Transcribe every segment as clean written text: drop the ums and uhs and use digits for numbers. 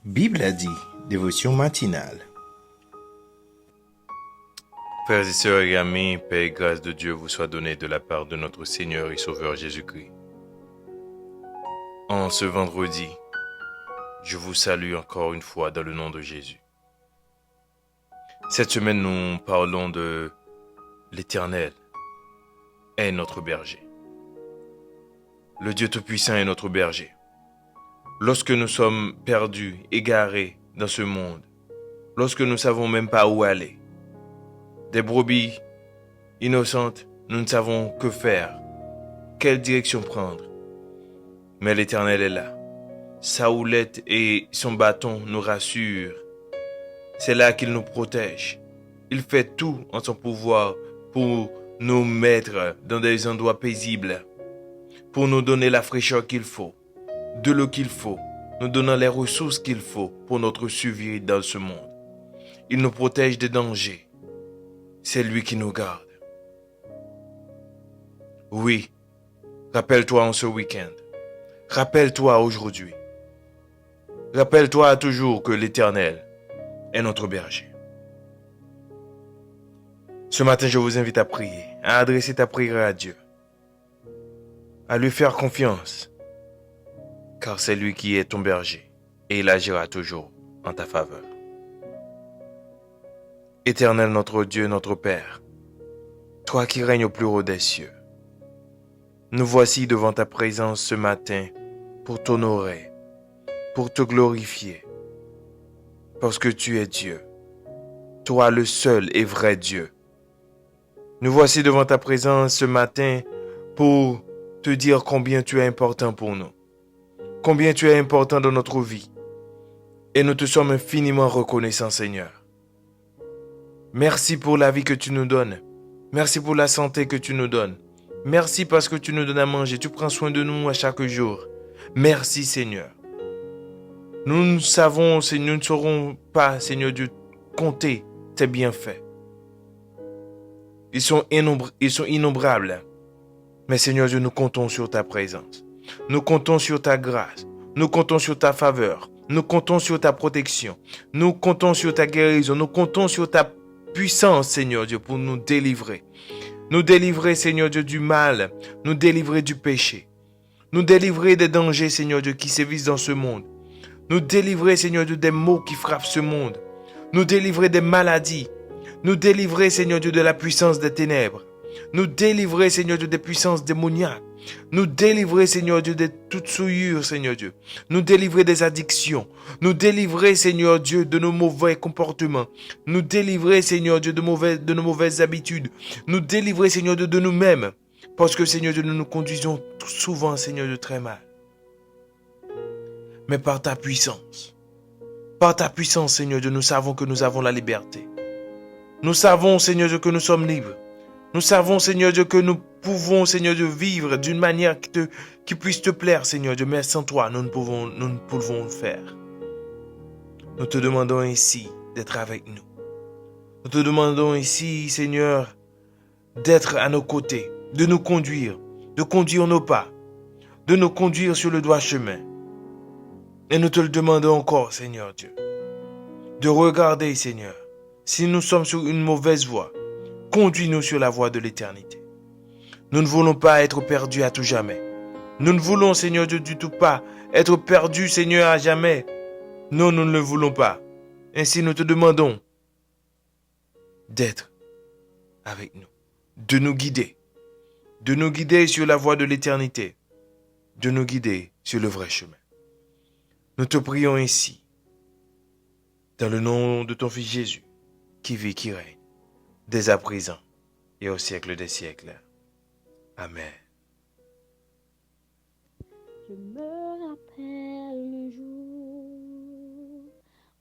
Bible a dit, dévotion matinale. Frères et sœurs et amis, paix et grâce de Dieu vous soit donnée de la part de notre Seigneur et Sauveur Jésus-Christ. En ce vendredi, je vous salue encore une fois dans le nom de Jésus. Cette semaine, nous parlons de l'Éternel est notre berger. Le Dieu Tout-Puissant est notre berger. Lorsque nous sommes perdus, égarés dans ce monde, lorsque nous ne savons même pas où aller, des brebis innocentes, nous ne savons que faire, quelle direction prendre. Mais l'Éternel est là. Sa houlette et son bâton nous rassurent. C'est là qu'il nous protège. Il fait tout en son pouvoir pour nous mettre dans des endroits paisibles, pour nous donner la fraîcheur qu'il faut, de l'eau qu'il faut, nous donnant les ressources qu'il faut pour notre survie dans ce monde. Il nous protège des dangers. C'est lui qui nous garde. Oui, rappelle-toi en ce week-end. Rappelle-toi aujourd'hui. Rappelle-toi toujours que l'Éternel est notre berger. Ce matin, je vous invite à prier, à adresser ta prière à Dieu, à lui faire confiance, car c'est lui qui est ton berger et il agira toujours en ta faveur. Éternel notre Dieu, notre Père, toi qui règnes au plus haut des cieux, nous voici devant ta présence ce matin pour t'honorer, pour te glorifier, parce que tu es Dieu, toi le seul et vrai Dieu. Nous voici devant ta présence ce matin pour te dire combien tu es important pour nous, combien tu es important dans notre vie, et nous te sommes infiniment reconnaissants, Seigneur. Merci pour la vie que tu nous donnes. Merci pour la santé que tu nous donnes. Merci parce que tu nous donnes à manger. Tu prends soin de nous à chaque jour. Merci, Seigneur. Nous savons, Seigneur, nous ne saurons pas, Seigneur Dieu, compter tes bienfaits. Ils sont innombrables. Mais Seigneur Dieu, nous comptons sur ta présence. Nous comptons sur ta grâce. Nous comptons sur ta faveur. Nous comptons sur ta protection. Nous comptons sur ta guérison. Nous comptons sur ta puissance, Seigneur Dieu, pour nous délivrer. Nous délivrer, Seigneur Dieu, du mal. Nous délivrer du péché. Nous délivrer des dangers, Seigneur Dieu, qui sévissent dans ce monde. Nous délivrer, Seigneur Dieu, des maux qui frappent ce monde. Nous délivrer des maladies. Nous délivrer, Seigneur Dieu, de la puissance des ténèbres. Nous délivrer, Seigneur Dieu, des puissances démoniaques. Nous délivrer, Seigneur Dieu, de toute souillure, Seigneur Dieu. Nous délivrer des addictions. Nous délivrer, Seigneur Dieu, de nos mauvais comportements. Nous délivrer, Seigneur Dieu, de nos mauvaises habitudes. Nous délivrer, Seigneur Dieu, de nous-mêmes. Parce que, Seigneur Dieu, nous nous conduisons souvent, Seigneur Dieu, très mal. Mais par ta puissance, Seigneur Dieu, nous savons que nous avons la liberté. Nous savons, Seigneur Dieu, que nous sommes libres. Nous savons, Seigneur Dieu, que nous pouvons, Seigneur Dieu, vivre d'une manière qui puisse te plaire, Seigneur Dieu. Mais sans toi, nous ne pouvons le faire. Nous te demandons ici d'être avec nous. Nous te demandons ici, Seigneur, d'être à nos côtés, de conduire nos pas, de nous conduire sur le droit chemin. Et nous te le demandons encore, Seigneur Dieu, de regarder, Seigneur, si nous sommes sur une mauvaise voie. Conduis-nous sur la voie de l'éternité. Nous ne voulons pas être perdus à tout jamais. Nous ne voulons, Seigneur Dieu, du tout pas être perdus, Seigneur, à jamais. Non, nous ne le voulons pas. Ainsi, nous te demandons d'être avec nous, de nous guider sur la voie de l'éternité, de nous guider sur le vrai chemin. Nous te prions ici, dans le nom de ton Fils Jésus, qui vit, qui règne, dès à présent et au siècle des siècles. Amen. Je me rappelle le jour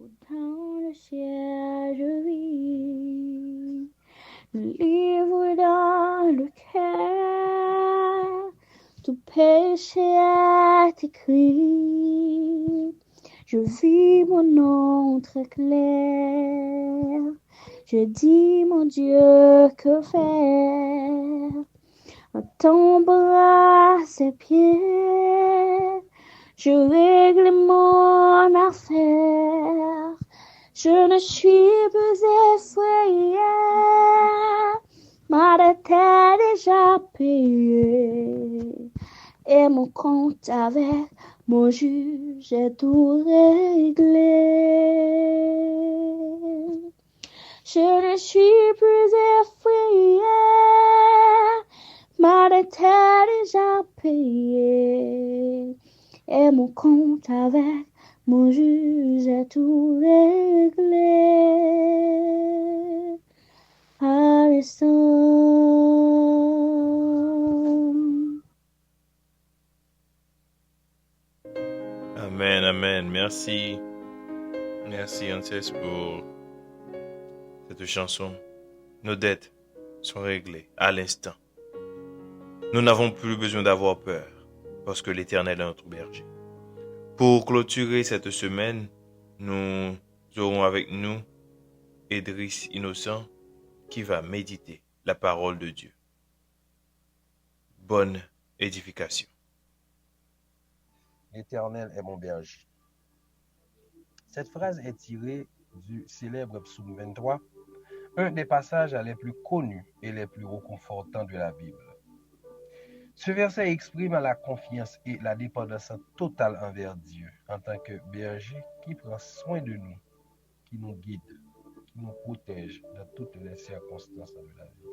où dans le ciel je vis le livre dans lequel tout péché est écrit. Je vis mon nom très clair. Je dis, mon Dieu, que faire? À ton bras, ses pieds, je règle mon affaire. Je ne suis plus effrayée, ma dette est déjà payée, et mon compte avec mon juge est tout réglé. Je ne suis plus effrayée, ma dette est déjà payée, et mon compte avec mon juge est tout réglé. Harrison. Amen, amen. Merci. Merci, Ancès, pour cette chanson. Nos dettes sont réglées à l'instant. Nous n'avons plus besoin d'avoir peur parce que l'Éternel est notre berger. Pour clôturer cette semaine, nous aurons avec nous Idriss Innocent qui va méditer la parole de Dieu. Bonne édification. L'Éternel est mon berger. Cette phrase est tirée du célèbre psaume 23, un des passages les plus connus et les plus réconfortants de la Bible. Ce verset exprime la confiance et la dépendance totale envers Dieu en tant que berger qui prend soin de nous, qui nous guide, qui nous protège dans toutes les circonstances de la vie.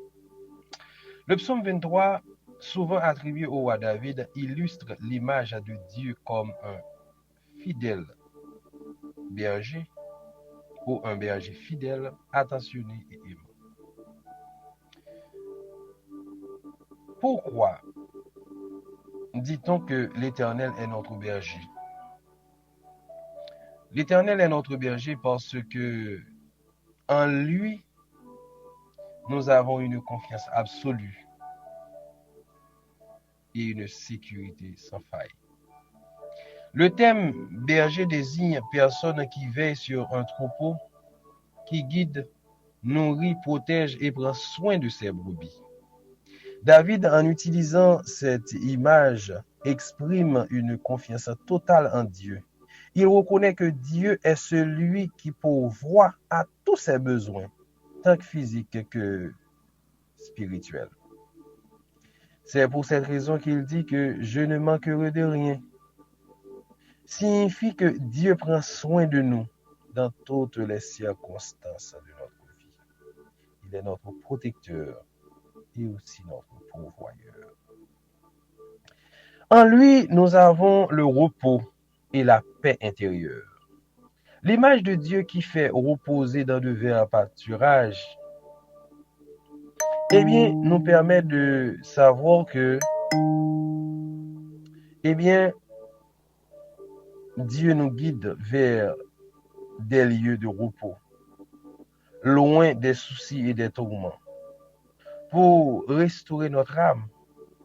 Le psaume 23, souvent attribué au roi David, illustre l'image de Dieu comme un fidèle berger ou un berger fidèle, attentionné et aimant. Pourquoi dit-on que l'Éternel est notre berger? L'Éternel est notre berger parce que en lui, nous avons une confiance absolue et une sécurité sans faille. Le thème berger désigne personne qui veille sur un troupeau, qui guide, nourrit, protège et prend soin de ses brebis. David, en utilisant cette image, exprime une confiance totale en Dieu. Il reconnaît que Dieu est celui qui pourvoit à tous ses besoins, tant physiques que spirituels. C'est pour cette raison qu'il dit que je ne manquerai de rien. Signifie que Dieu prend soin de nous dans toutes les circonstances de notre vie. Il est notre protecteur et aussi notre pourvoyeur. En lui, nous avons le repos et la paix intérieure. L'image de Dieu qui fait reposer dans de verts pâturages, nous permet de savoir que, Dieu nous guide vers des lieux de repos, loin des soucis et des tourments. Pour restaurer notre âme,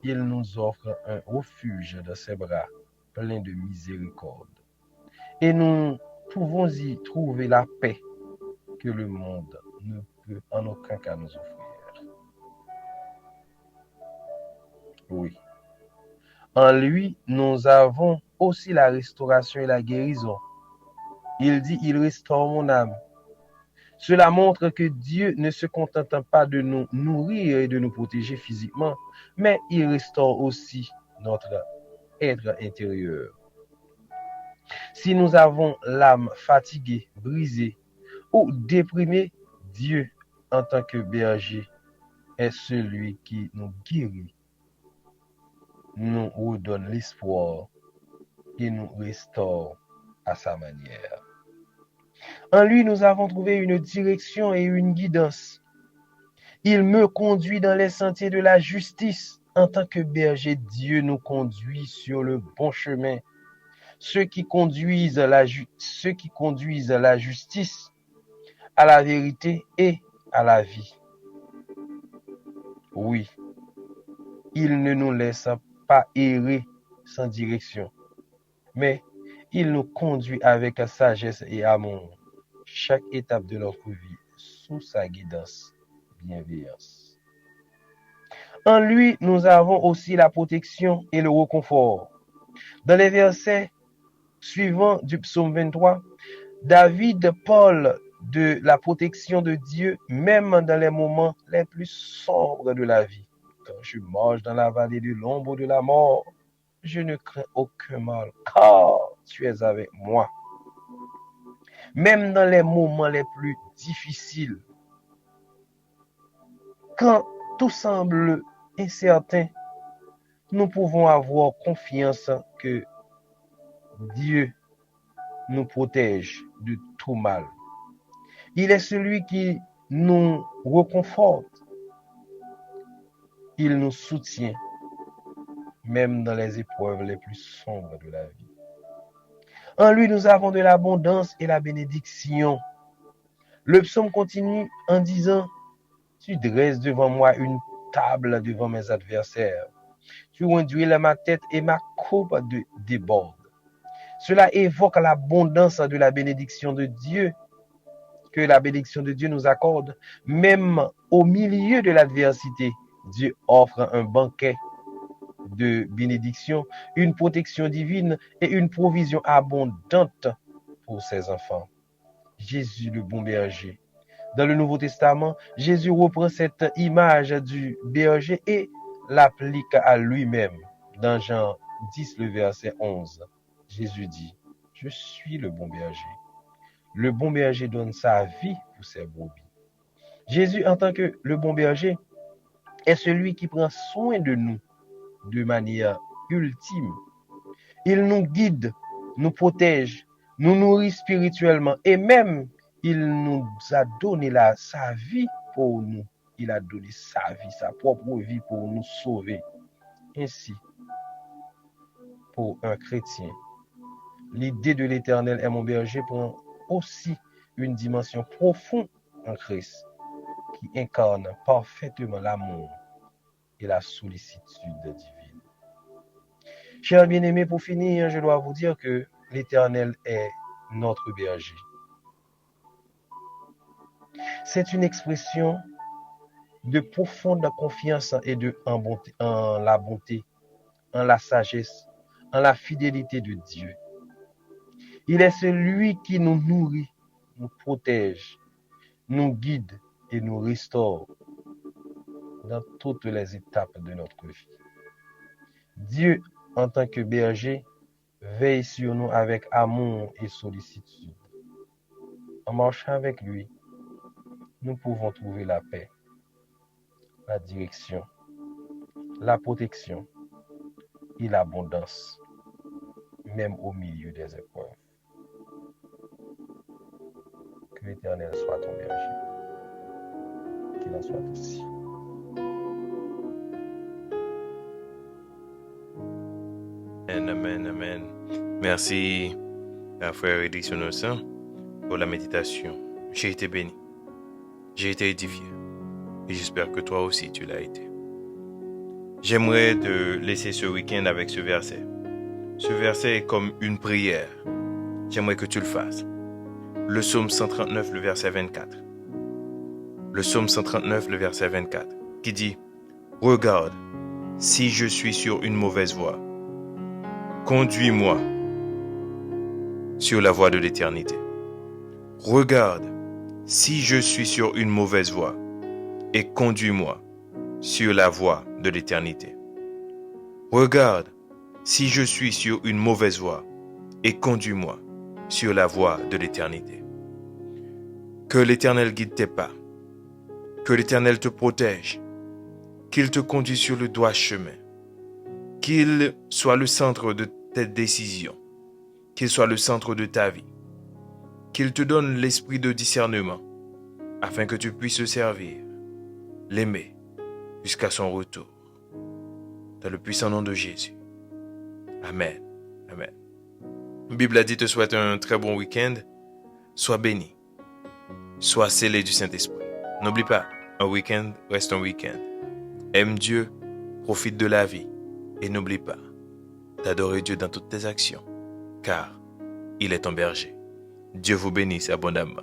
il nous offre un refuge dans ses bras, plein de miséricorde. Et nous pouvons y trouver la paix que le monde ne peut en aucun cas nous offrir. Oui. En lui, nous avons aussi la restauration et la guérison. Il dit, il restaure mon âme. Cela montre que Dieu ne se contente pas de nous nourrir et de nous protéger physiquement, mais il restaure aussi notre être intérieur. Si nous avons l'âme fatiguée, brisée ou déprimée, Dieu, en tant que berger, est celui qui nous guérit, nous redonne l'espoir et nous restaure à sa manière. En lui, nous avons trouvé une direction et une guidance. Il me conduit dans les sentiers de la justice. En tant que berger, Dieu nous conduit sur le bon chemin. Ceux qui conduisent la justice, à la vérité et à la vie. Oui, il ne nous laisse pas errer sans direction, mais il nous conduit avec sagesse et amour, chaque étape de notre vie, sous sa guidance, bienveillance. En lui, nous avons aussi la protection et le réconfort. Dans les versets suivants du psaume 23, David parle de la protection de Dieu, même dans les moments les plus sombres de la vie. Quand je marche dans la vallée de l'ombre de la mort, je ne crains aucun mal, car tu es avec moi. Même dans les moments les plus difficiles, quand tout semble incertain, nous pouvons avoir confiance que Dieu nous protège de tout mal. Il est celui qui nous réconforte. Il nous soutient, même dans les épreuves les plus sombres de la vie. En lui, nous avons de l'abondance et la bénédiction. Le psaume continue en disant, tu dresses devant moi une table devant mes adversaires. Tu réduis ma tête et ma coupe déborde. Cela évoque l'abondance de la bénédiction de Dieu, que la bénédiction de Dieu nous accorde. Même au milieu de l'adversité, Dieu offre un banquet de bénédiction, une protection divine et une provision abondante pour ses enfants. Jésus le bon berger. Dans le Nouveau Testament, Jésus reprend cette image du berger et l'applique à lui-même. Dans Jean 10, le verset 11, Jésus dit, « Je suis le bon berger. Le bon berger donne sa vie pour ses brebis. » Jésus, en tant que le bon berger, est celui qui prend soin de nous de manière ultime. Il nous guide, nous protège, nous nourrit spirituellement et même il nous a donné sa vie pour nous. Il a donné sa vie, sa propre vie pour nous sauver. Ainsi, pour un chrétien, l'idée de l'Éternel est mon berger prend aussi une dimension profonde en Christ qui incarne parfaitement l'amour et la sollicitude divine. Chers bien-aimés, pour finir, je dois vous dire que l'Éternel est notre berger. C'est une expression de profonde confiance et en la bonté, en la sagesse, en la fidélité de Dieu. Il est celui qui nous nourrit, nous protège, nous guide et nous restaure dans toutes les étapes de notre vie. Dieu, en tant que berger, veille sur nous avec amour et sollicitude. En marchant avec lui, nous pouvons trouver la paix, la direction, la protection et l'abondance, même au milieu des épreuves. Que l'Éternel soit ton berger, qu'il en soit ainsi. Amen, amen. Merci à frère Edith Innocent pour la méditation. J'ai été béni. J'ai été édifié. Et j'espère que toi aussi tu l'as été. J'aimerais te laisser ce week-end avec ce verset. Ce verset est comme une prière. J'aimerais que tu le fasses. Le psaume 139, le verset 24. Le psaume 139, le verset 24, qui dit « Regarde, si je suis sur une mauvaise voie, conduis-moi sur la voie de l'éternité. Regarde, si je suis sur une mauvaise voie, et conduis-moi sur la voie de l'éternité. Regarde, si je suis sur une mauvaise voie, et conduis-moi sur la voie de l'éternité. » Que l'Éternel guide tes pas, que l'Éternel te protège, qu'il te conduise sur le droit chemin, qu'il soit le centre de tes décisions, qu'il soit le centre de ta vie, qu'il te donne l'esprit de discernement, afin que tu puisses le servir, l'aimer, jusqu'à son retour. Dans le puissant nom de Jésus. Amen. Amen. La Bible a dit te souhaite un très bon week-end. Sois béni. Sois scellé du Saint-Esprit. N'oublie pas, un week-end reste un week-end. Aime Dieu, profite de la vie et n'oublie pas d'adorer Dieu dans toutes tes actions, car il est ton berger. Dieu vous bénisse abondamment.